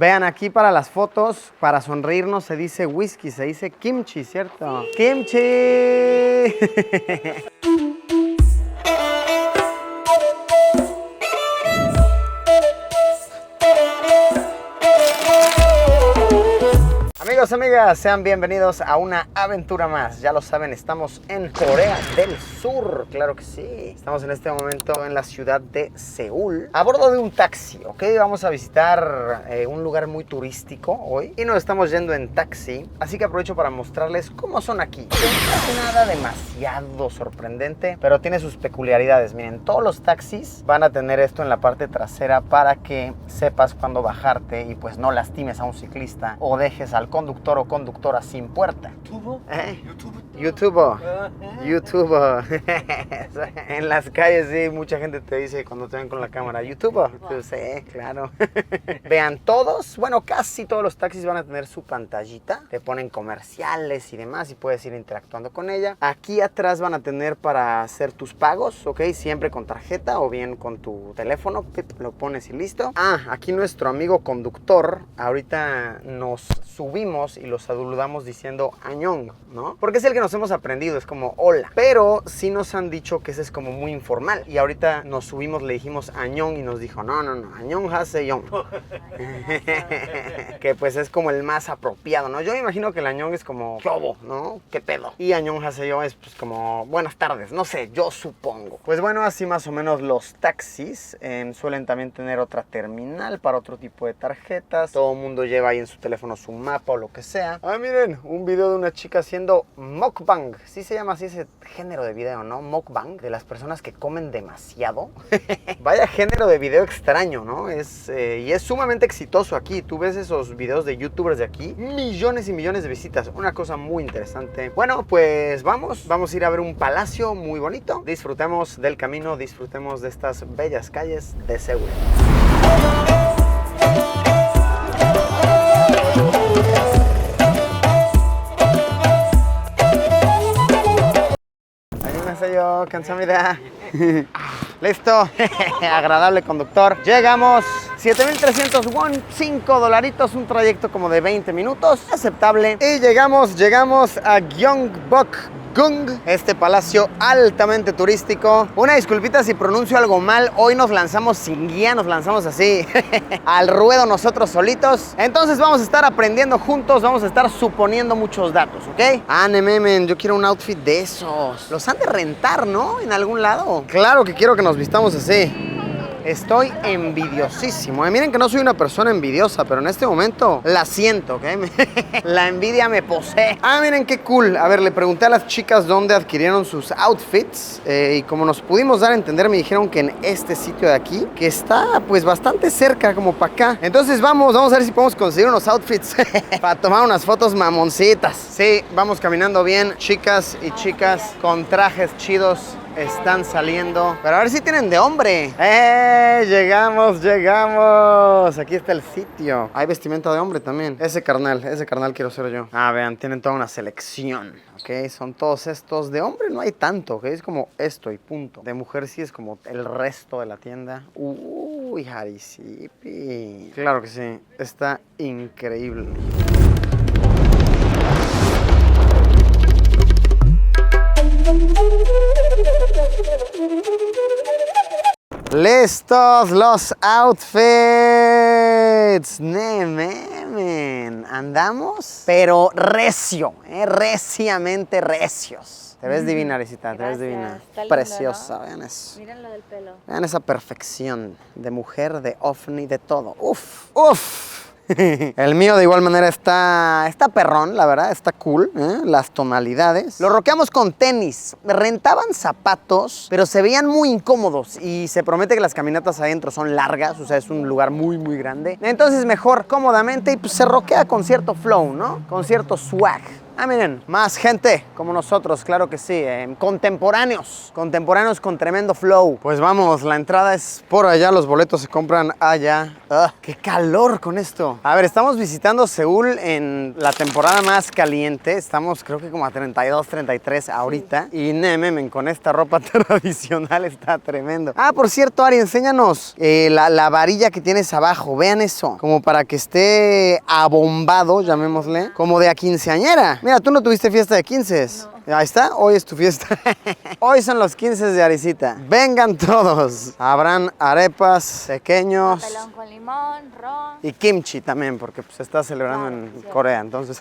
Vean, aquí para las fotos, para sonreírnos se dice whisky, se dice kimchi, ¿cierto? ¡Kimchi! Amigos, amigas, sean bienvenidos a una aventura más. Ya lo saben, estamos en Corea del Sur, claro que sí. Estamos en este momento en la ciudad de Seúl, a bordo de un taxi, ¿ok? Vamos a visitar un lugar muy turístico hoy y nos estamos yendo en taxi, así que aprovecho para mostrarles cómo son aquí. No es nada demasiado sorprendente, pero tiene sus peculiaridades. Miren, todos los taxis van a tener esto en la parte trasera para que sepas cuándo bajarte y pues no lastimes a un ciclista o dejes al conductor o conductora sin puerta. ¿Tubo? YouTube. En las calles, sí, mucha gente te dice cuando te ven con la cámara, YouTube. Sí, claro. Vean, todos, bueno, casi todos los taxis van a tener su pantallita. Te ponen comerciales y demás y puedes ir interactuando con ella. Aquí atrás van a tener para hacer tus pagos, ¿ok? Siempre con tarjeta o bien con tu teléfono. Lo pones y listo. Aquí nuestro amigo conductor, ahorita nos subimos y los saludamos diciendo Añong, ¿no? Porque es el que nos hemos aprendido, es como hola. Pero sí nos han dicho que ese es como muy informal. Y ahorita nos subimos, le dijimos Añong y nos dijo, no, Añong Haseong. Que pues es como el más apropiado, ¿no? Yo me imagino que el Añong es como robo, ¿no? ¿Qué pedo? Y Añong Haseong es pues como buenas tardes, no sé, yo supongo. Pues bueno, así más o menos los taxis suelen también tener otra terminal para otro tipo de tarjetas. Todo el mundo lleva ahí en su teléfono su mapa o lo que sea. Miren, un video de una chica haciendo mukbang. Sí se llama así ese género de video, ¿no? Mukbang, de las personas que comen demasiado. Vaya género de video extraño, ¿no? Y es sumamente exitoso aquí. Tú ves esos videos de youtubers de aquí, millones y millones de visitas. Una cosa muy interesante. Bueno, pues vamos a ir a ver un palacio muy bonito. Disfrutemos del camino, disfrutemos de estas bellas calles de Seúl. Yo, 감사합니다. Listo. Agradable conductor. Llegamos. 7,300 won, $5, un trayecto como de 20 minutos. Aceptable. Y llegamos a Gyeongbokgung, este palacio altamente turístico. Una disculpita si pronuncio algo mal. Hoy nos lanzamos sin guía, nos lanzamos así al ruedo nosotros solitos. Entonces vamos a estar aprendiendo juntos, vamos a estar suponiendo muchos datos, ¿ok? Nememen, yo quiero un outfit de esos. Los han de rentar, ¿no? En algún lado. Claro que quiero que nos vistamos así. Estoy envidiosísimo. Miren que no soy una persona envidiosa, pero en este momento la siento, ¿ok? La envidia me posee. Miren qué cool. A ver, le pregunté a las chicas dónde adquirieron sus outfits y como nos pudimos dar a entender, me dijeron que en este sitio de aquí, que está pues bastante cerca, como para acá. Entonces vamos a ver si podemos conseguir unos outfits para tomar unas fotos mamoncitas. Sí, vamos caminando bien, chicas y chicas con trajes chidos. Están saliendo, pero a ver si tienen de hombre. Llegamos. Aquí está el sitio. Hay vestimenta de hombre también. Ese carnal quiero ser yo. Vean, tienen toda una selección, ¿ok? Son todos estos. De hombre no hay tanto, ¿ok? Es como esto y punto. De mujer sí es como el resto de la tienda. Uy, Harisipi. Claro que sí, está increíble. Listos los outfits. Nememen. Andamos, pero recio, reciamente recios. Te ves divina, Arisita, te ves divina. Lindo, preciosa, ¿no? Vean eso. Miren lo del pelo. Vean esa perfección de mujer, de ovni, de todo. Uf. El mío de igual manera está perrón, la verdad, está cool, las tonalidades. Lo roqueamos con tenis. Rentaban zapatos, pero se veían muy incómodos y se promete que las caminatas adentro son largas, o sea, es un lugar muy, muy grande. Entonces mejor cómodamente y pues se roquea con cierto flow, ¿no? Con cierto swag. Ah, miren, más gente como nosotros, claro que sí. Contemporáneos con tremendo flow. Pues vamos, la entrada es por allá, los boletos se compran allá. ¡Qué calor con esto! A ver, estamos visitando Seúl en la temporada más caliente. Estamos creo que como a 32, 33 ahorita. Y memen, con esta ropa tradicional está tremendo. Ah, por cierto, Ari, enséñanos la varilla que tienes abajo. Vean eso, como para que esté abombado, llamémosle, como de a quinceañera. Mira, tú no tuviste fiesta de 15. No. Ahí está, hoy es tu fiesta. Hoy son los 15 de Arisita. Vengan todos. Habrán arepas, pequeños. Papelón con limón, ron. Y kimchi también, porque se está celebrando en Corea. Entonces,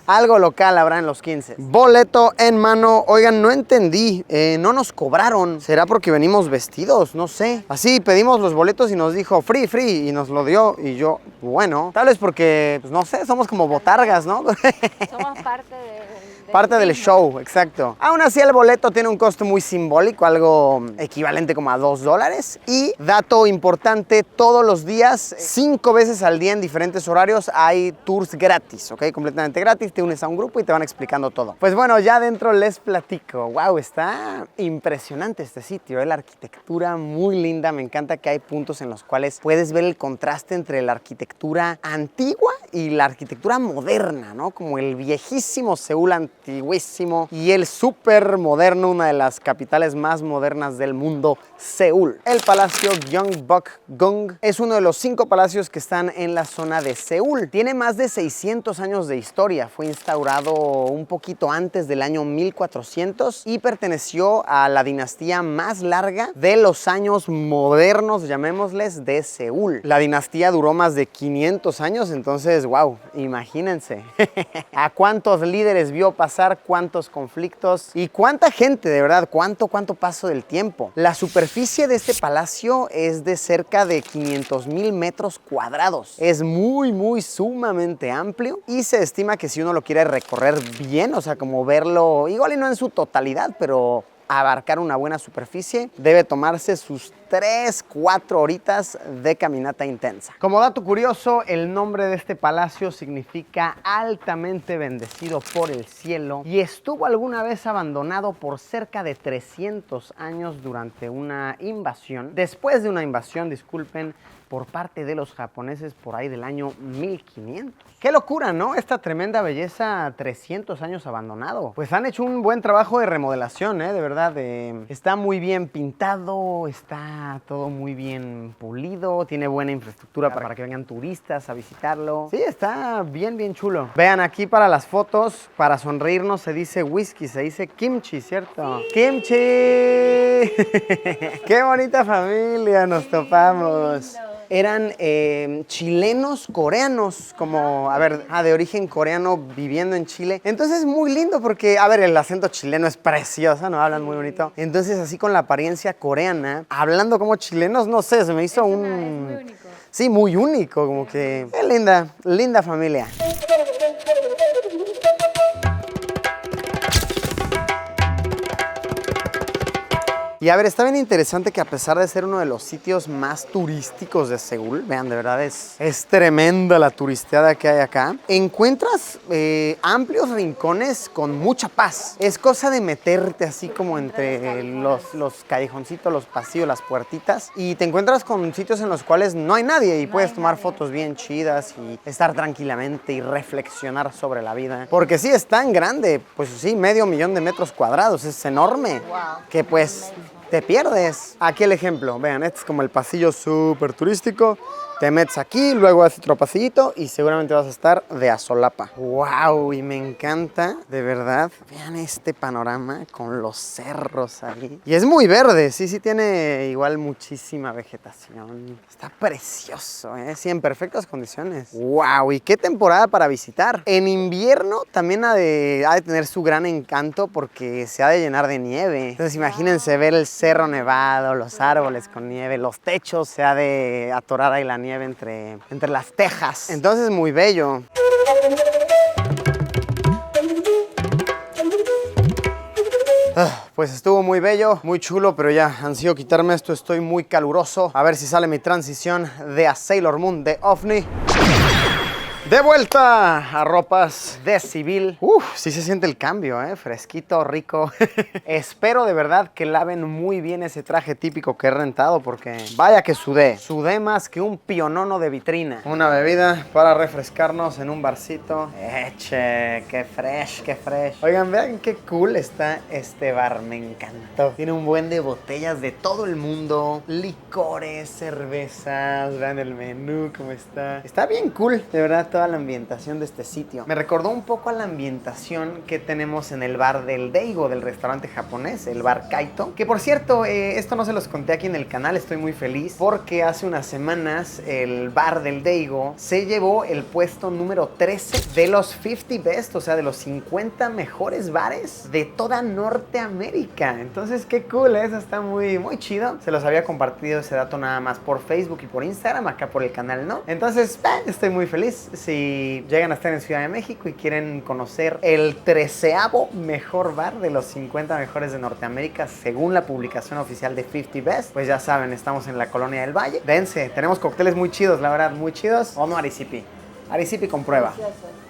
algo local habrá en los 15. Boleto en mano. Oigan, no entendí. No nos cobraron. ¿Será porque venimos vestidos? No sé. Así pedimos los boletos y nos dijo free, free. Y nos lo dio. Y yo, bueno, tal vez porque, pues no sé, somos como botargas, ¿no? Somos parte del show, exacto. Aún así, el boleto tiene un costo muy simbólico, algo equivalente como a $2. Y, dato importante, todos los días, 5 veces al día en diferentes horarios, hay tours gratis, ¿ok? Completamente gratis, te unes a un grupo y te van explicando todo. Pues bueno, ya adentro les platico. Wow, está impresionante este sitio, la arquitectura muy linda. Me encanta que hay puntos en los cuales puedes ver el contraste entre la arquitectura antigua y la arquitectura moderna, ¿no? Como el viejísimo Seúl antiguísimo y el súper moderno, una de las capitales más modernas del mundo, Seúl. El Palacio Gyeongbokgung es uno de los 5 palacios que están en la zona de Seúl. Tiene más de 600 años de historia. Fue instaurado un poquito antes del año 1400 y perteneció a la dinastía más larga de los años modernos, llamémosles, de Seúl. La dinastía duró más de 500 años, entonces, wow, imagínense. ¿A cuántos líderes vio pasar, cuántos conflictos y cuánta gente, de verdad, cuánto paso del tiempo? La superficie de este palacio es de cerca de 500,000 metros cuadrados. Es muy sumamente amplio y se estima que si uno lo quiere recorrer bien, o sea, como verlo, igual y no en su totalidad, pero abarcar una buena superficie, debe tomarse sus 3-4 horitas de caminata intensa. Como dato curioso, el nombre de este palacio significa altamente bendecido por el cielo y estuvo alguna vez abandonado por cerca de 300 años durante una invasión, después de una invasión, disculpen, por parte de los japoneses por ahí del año 1500. ¡Qué locura!, ¿no? Esta tremenda belleza, 300 años abandonado. Pues han hecho un buen trabajo de remodelación, de verdad. Está muy bien pintado, está todo muy bien pulido, tiene buena infraestructura para que vengan turistas a visitarlo. Sí, está bien chulo. Vean aquí para las fotos, para sonreírnos se dice whisky, se dice kimchi, ¿cierto? Sí. ¡Kimchi! ¡Qué bonita familia nos topamos! Eran chilenos coreanos, como, de origen coreano viviendo en Chile. Entonces muy lindo porque, el acento chileno es precioso, ¿no? Hablan muy bonito. Entonces así con la apariencia coreana, hablando como chilenos, no sé, se me hizo es muy único. Sí, muy único, como que... Qué linda familia. Y está bien interesante que a pesar de ser uno de los sitios más turísticos de Seúl, vean, de verdad es tremenda la turisteada que hay acá, encuentras amplios rincones con mucha paz. Es cosa de meterte así como entre los callejoncitos, los pasillos, las puertitas, y te encuentras con sitios en los cuales no hay nadie y puedes tomar fotos bien chidas y estar tranquilamente y reflexionar sobre la vida. Porque sí, es tan grande, pues sí, 500,000 de metros cuadrados, es enorme, que pues... te pierdes. Aquí el ejemplo, vean, este es como el pasillo súper turístico. Te metes aquí, luego haces otro pasillito y seguramente vas a estar de a solapa. ¡Wow! Y me encanta, de verdad. Vean este panorama con los cerros ahí. Y es muy verde, sí tiene igual muchísima vegetación. Está precioso, sí, en perfectas condiciones. ¡Wow! ¿Y qué temporada para visitar? En invierno también ha de tener su gran encanto porque se ha de llenar de nieve. Entonces imagínense ver el cerro nevado, los árboles con nieve, los techos, se ha de atorar ahí la nieve entre las tejas. Entonces muy bello. Pues estuvo muy bello, muy chulo, pero ya ansío quitarme esto, estoy muy caluroso. A ver si sale mi transición de a Sailor Moon de OVNI. De vuelta a ropas de civil. Sí se siente el cambio, fresquito, rico. Espero de verdad que laven muy bien ese traje típico que he rentado porque vaya que sudé. Sudé más que un pionono de vitrina. Una bebida para refrescarnos en un barcito. Che, qué fresh, qué fresh. Oigan, vean qué cool está este bar, me encantó. Tiene un buen de botellas de todo el mundo, licores, cervezas. Vean el menú, cómo está. Está bien cool, de verdad, toda la ambientación de este sitio. Me recordó un poco a la ambientación que tenemos en el bar del Daigo, del restaurante japonés, el bar Kaito. Que por cierto, esto no se los conté aquí en el canal, estoy muy feliz porque hace unas semanas el bar del Daigo se llevó el puesto número 13 de los 50 best, o sea, de los 50 mejores bares de toda Norteamérica. Entonces, qué cool, eso está muy, muy chido. Se los había compartido ese dato nada más por Facebook y por Instagram, acá por el canal no. Entonces, estoy muy feliz. Si llegan a estar en Ciudad de México y quieren conocer el 13º mejor bar de los 50 mejores de Norteamérica según la publicación oficial de 50 Best, pues ya saben, estamos en la Colonia del Valle. Dense, tenemos cócteles muy chidos, la verdad, muy chidos. O no, Arisipi. Arisipi con prueba.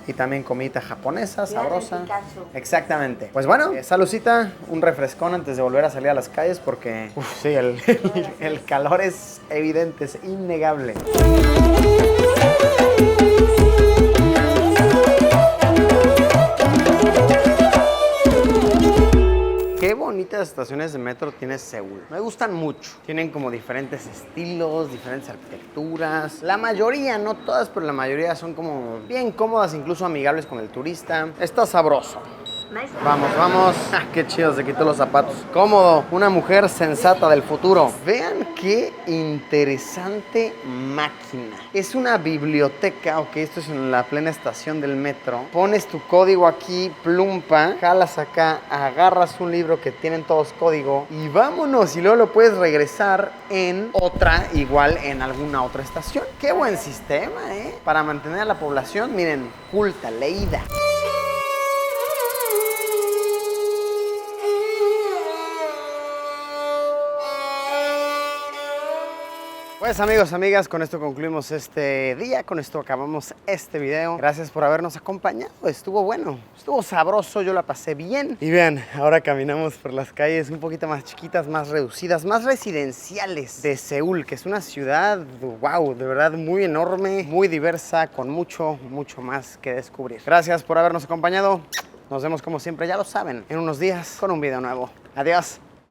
Y también comida japonesa, sabrosa. Exactamente. Pues bueno, saludcita, un refrescón antes de volver a salir a las calles porque sí, el calor es evidente, es innegable. Qué bonitas estaciones de metro tiene Seúl. Me gustan mucho. Tienen como diferentes estilos, diferentes arquitecturas. La mayoría, no todas, pero la mayoría son como bien cómodas, incluso amigables con el turista. Está sabroso. Vamos, vamos. Qué chido, se quitó los zapatos. Cómodo, una mujer sensata del futuro. Vean qué interesante máquina. Es una biblioteca, ok, esto es en la plena estación del metro. Pones tu código aquí, plumpa, jalas acá, agarras un libro que tienen todos código y vámonos. Y luego lo puedes regresar en otra, igual en alguna otra estación. Qué buen sistema, para mantener a la población, miren, culta, leída. Pues amigos, amigas, con esto concluimos este día, con esto acabamos este video. Gracias por habernos acompañado, estuvo bueno, estuvo sabroso, yo la pasé bien. Y vean, ahora caminamos por las calles un poquito más chiquitas, más reducidas, más residenciales de Seúl, que es una ciudad, wow, de verdad muy enorme, muy diversa, con mucho, mucho más que descubrir. Gracias por habernos acompañado, nos vemos como siempre, ya lo saben, en unos días con un video nuevo. Adiós.